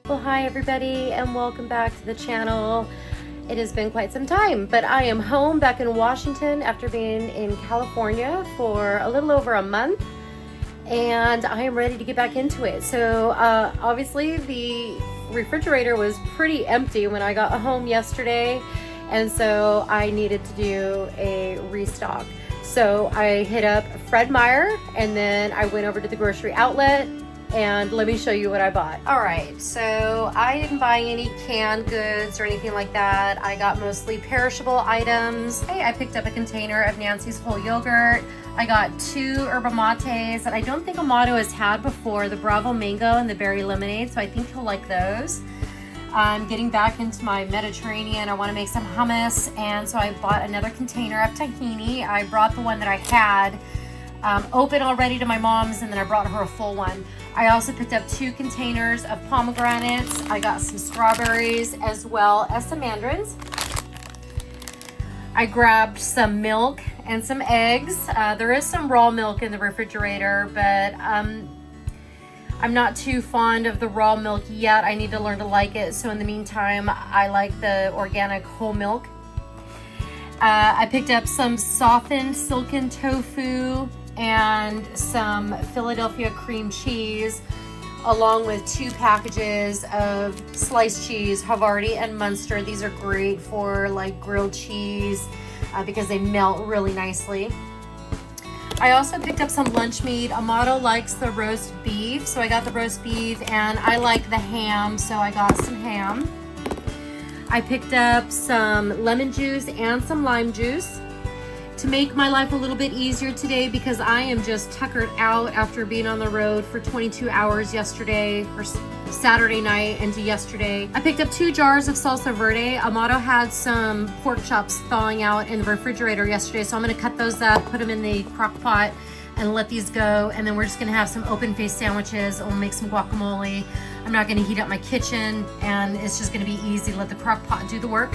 Well, hi everybody and welcome back to the channel. It has been quite some time, but I am home back in Washington after being in California for a little over a month, and I am ready to get back into it. So obviously the refrigerator was pretty empty when I got home yesterday, and so I needed to do a restock. So I hit up Fred Meyer and then I went over to the grocery outlet, and let me show you what I bought. All right, so I didn't buy any canned goods or anything like that. I got mostly perishable items. I picked up a container of Nancy's whole yogurt. I got 2 yerba mates that I don't think Amato has had before, the Bravo Mango and the Berry Lemonade, so I think he'll like those. I'm getting back into my Mediterranean. I want to make some hummus, and so I bought another container of tahini. I brought the one that I had open already to my mom's, and then I brought her a full one. I also picked up 2 containers of pomegranates. I got some strawberries as well as some mandarins. I grabbed some milk and some eggs. There is some raw milk in the refrigerator, but I'm not too fond of the raw milk yet. I need to learn to like it. So in the meantime, I like the organic whole milk. I picked up some softened silken tofu and some Philadelphia cream cheese, along with 2 packages of sliced cheese, Havarti and Munster. These are great for like grilled cheese because they melt really nicely. I also picked up some lunch meat. Amato likes the roast beef, so I got the roast beef, and I like the ham, so I got some ham. I picked up some lemon juice and some lime juice to make my life a little bit easier today, because I am just tuckered out after being on the road for 22 hours yesterday, or Saturday night into yesterday. I picked up 2 jars of salsa verde. Amato had some pork chops thawing out in the refrigerator yesterday, so I'm gonna cut those up, put them in the crock pot, and let these go. And then we're just gonna have some open faced sandwiches, and we'll make some guacamole. I'm not gonna heat up my kitchen, and it's just gonna be easy to let the crock pot do the work.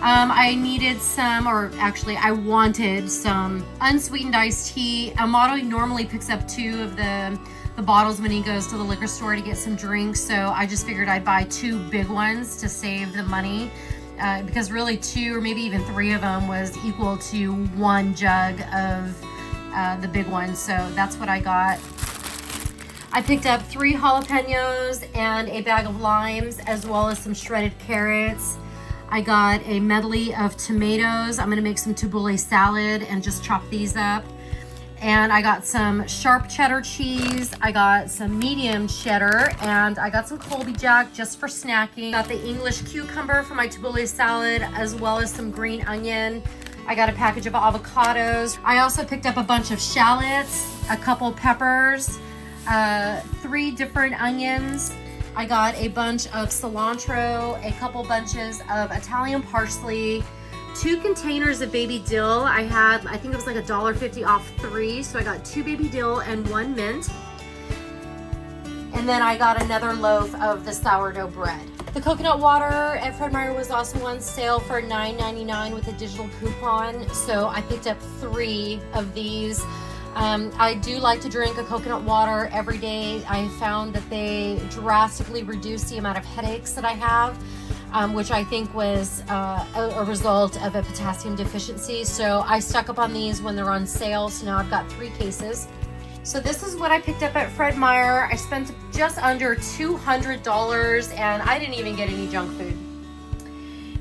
I needed some, or actually I wanted some unsweetened iced tea. Amato normally picks up 2 of the bottles when he goes to the liquor store to get some drinks, so I just figured I'd buy 2 big ones to save the money, because really 2 or maybe even 3 of them was equal to 1 jug of the big ones, so that's what I got. I picked up 3 jalapenos and a bag of limes, as well as some shredded carrots. I got a medley of tomatoes. I'm gonna make some tabbouleh salad and just chop these up. And I got some sharp cheddar cheese. I got some medium cheddar, and I got some Colby Jack just for snacking. Got the English cucumber for my tabbouleh salad, as well as some green onion. I got a package of avocados. I also picked up a bunch of shallots, a couple peppers, 3 different onions. I got a bunch of cilantro, a couple bunches of Italian parsley, 2 containers of baby dill. I think it was like $1.50 off 3, so I got 2 baby dill and 1 mint. And then I got another loaf of the sourdough bread. The coconut water at Fred Meyer was also on sale for $9.99 with a digital coupon, so I picked up 3 of these. I do like to drink a coconut water every day. I found that they drastically reduce the amount of headaches that I have, which I think was a result of a potassium deficiency. So I stuck up on these when they're on sale, so now I've got 3 cases. So this is what I picked up at Fred Meyer. I spent just under $200, and I didn't even get any junk food.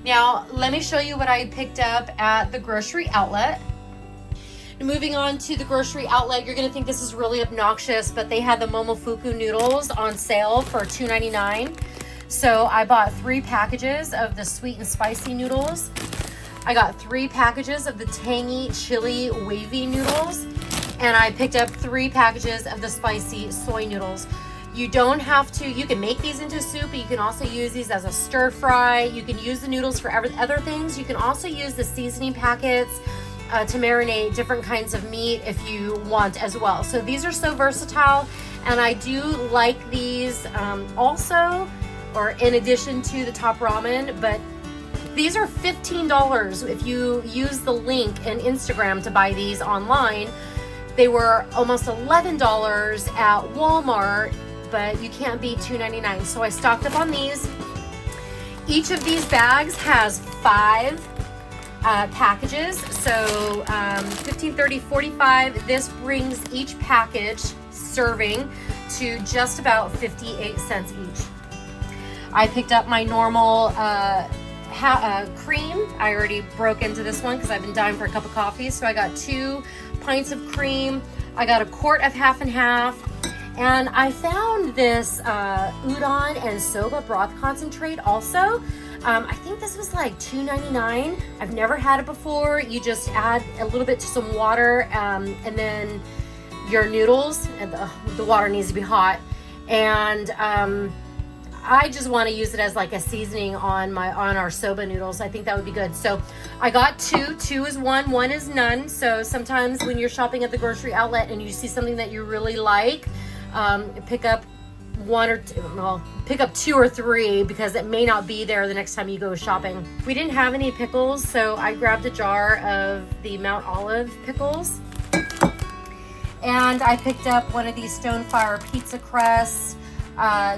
Now, let me show you what I picked up at the grocery outlet. Moving on to the grocery outlet, you're gonna think this is really obnoxious, but they had the Momofuku noodles on sale for $2.99. So I bought 3 packages of the sweet and spicy noodles. I got 3 packages of the tangy chili wavy noodles, and I picked up 3 packages of the spicy soy noodles. You don't have to, you can make these into soup, but you can also use these as a stir fry. You can use the noodles for other things. You can also use the seasoning packets to marinate different kinds of meat if you want as well. So these are so versatile, and I do like these also, or in addition to the top ramen, but these are $15 if you use the link in Instagram to buy these online. They were almost $11 at Walmart but you can't beat $2.99. So I stocked up on these. Each of these bags has 5 packages, so 15, 30, 45. This brings each package serving to just about 58 cents each. I picked up my normal cream. I already broke into this one because I've been dying for a cup of coffee. So I got 2 pints of cream. I got a quart of half and half. And I found this udon and soba broth concentrate also. I think this was like $2.99. I've never had it before. You just add a little bit to some water and then your noodles, and the water needs to be hot. And I just want to use it as like a seasoning on our soba noodles. I think that would be good. So I got 2. 2 is 1, 1 is none. So sometimes when you're shopping at the grocery outlet and you see something that you really like, pick up 1 or 2, well, pick up 2 or 3 because it may not be there the next time you go shopping. We didn't have any pickles, so I grabbed a jar of the Mount Olive pickles. And I picked up one of these Stonefire pizza crusts,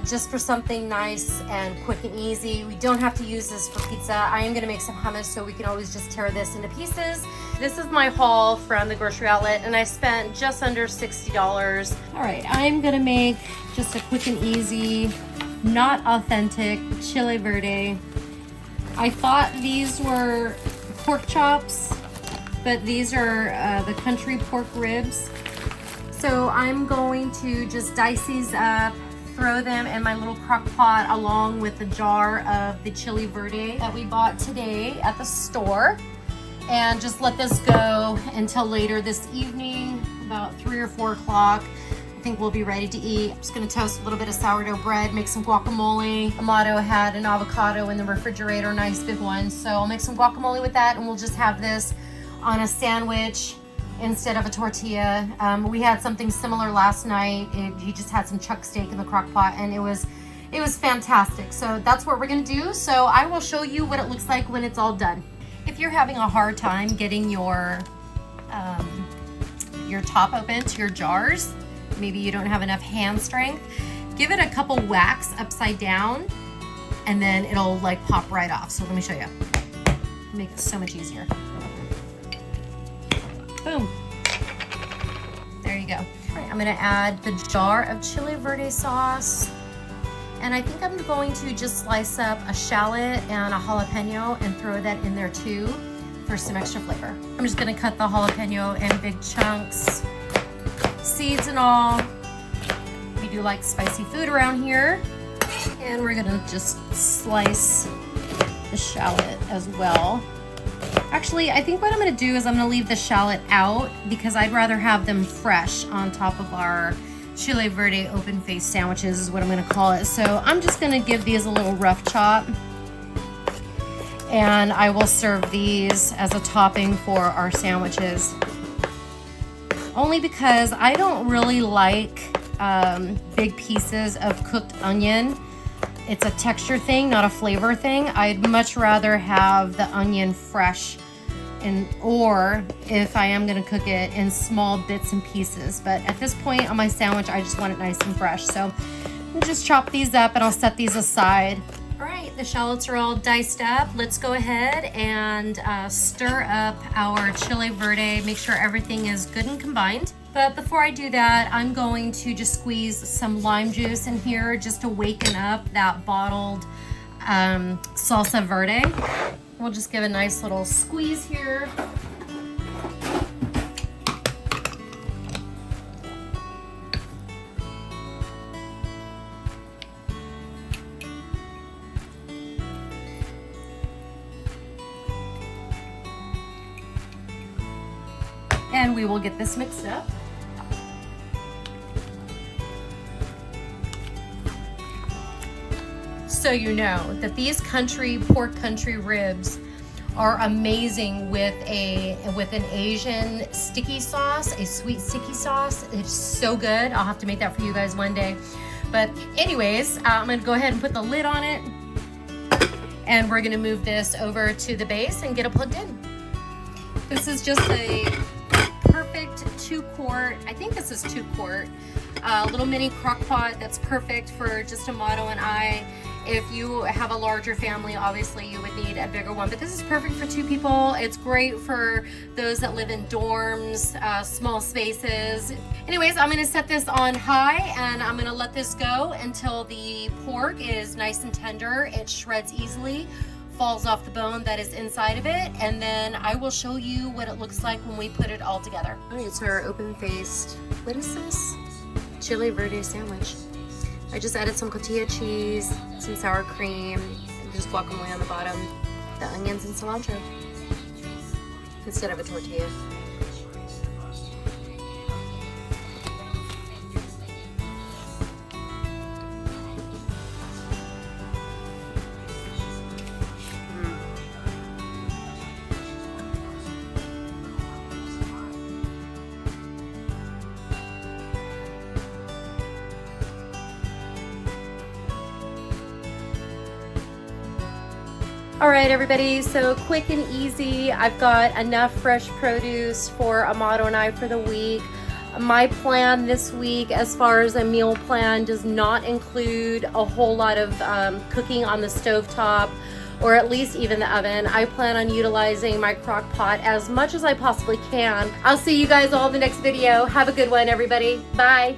just for something nice and quick and easy. We don't have to use this for pizza. I am gonna make some hummus, so we can always just tear this into pieces. This is my haul from the grocery outlet, and I spent just under $60. All right, I'm gonna make just a quick and easy, not authentic chile verde. I thought these were pork chops, but these are the country pork ribs. So I'm going to just dice these up, throw them in my little crock pot along with the jar of the chili verde that we bought today at the store, and just let this go until later this evening, about 3 or 4 o'clock. I think we'll be ready to eat. I'm just gonna toast a little bit of sourdough bread, make some guacamole. Amato had an avocado in the refrigerator, nice big one. So I'll make some guacamole with that, and we'll just have this on a sandwich instead of a tortilla. We had something similar last night. He just had some chuck steak in the crock pot, and it was fantastic. So that's what we're gonna do. So I will show you what it looks like when it's all done. If you're having a hard time getting your top open to your jars, maybe you don't have enough hand strength, give it a couple whacks upside down, and then it'll like pop right off. So let me show you. Make it so much easier. Boom. There you go. All right, I'm gonna add the jar of chili verde sauce. And I think I'm going to just slice up a shallot and a jalapeno and throw that in there too for some extra flavor. I'm just gonna cut the jalapeno in big chunks, seeds and all. We do like spicy food around here. And we're gonna just slice the shallot as well. Actually, I think what I'm gonna do is I'm gonna leave the shallot out because I'd rather have them fresh on top of our chile verde open face sandwiches is what I'm gonna call it. So I'm just gonna give these a little rough chop, and I will serve these as a topping for our sandwiches. Only because I don't really like big pieces of cooked onion. It's a texture thing, not a flavor thing. I'd much rather have the onion fresh, or if I am gonna cook it, in small bits and pieces. But at this point on my sandwich, I just want it nice and fresh. So I'll just chop these up and I'll set these aside. All right, the shallots are all diced up. Let's go ahead and stir up our chile verde. Make sure everything is good and combined. But before I do that, I'm going to just squeeze some lime juice in here just to waken up that bottled salsa verde. We'll just give a nice little squeeze here. And we will get this mixed up. So you know that these pork country ribs are amazing with an Asian sticky sauce, a sweet sticky sauce. It's so good. I'll have to make that for you guys one day. But anyways, I'm gonna go ahead and put the lid on it, and we're gonna move this over to the base and get it plugged in. This is just a perfect 2-quart, I think this is 2-quart, little mini crock pot that's perfect for just Amato and I. If you have a larger family, obviously you would need a bigger one, but this is perfect for 2 people. It's great for those that live in dorms, small spaces. Anyways, I'm gonna set this on high and I'm gonna let this go until the pork is nice and tender. It shreds easily, falls off the bone that is inside of it, and then I will show you what it looks like when we put it all together. All right, so our open-faced, what is this? Chili Verde sandwich. I just added some cotija cheese, some sour cream, and just guacamole on the bottom, the onions and cilantro instead of a tortilla. All right, everybody, so quick and easy. I've got enough fresh produce for Amato and I for the week. My plan this week, as far as a meal plan, does not include a whole lot of cooking on the stovetop, or at least even the oven. I plan on utilizing my crock pot as much as I possibly can. I'll see you guys all in the next video. Have a good one, everybody. Bye.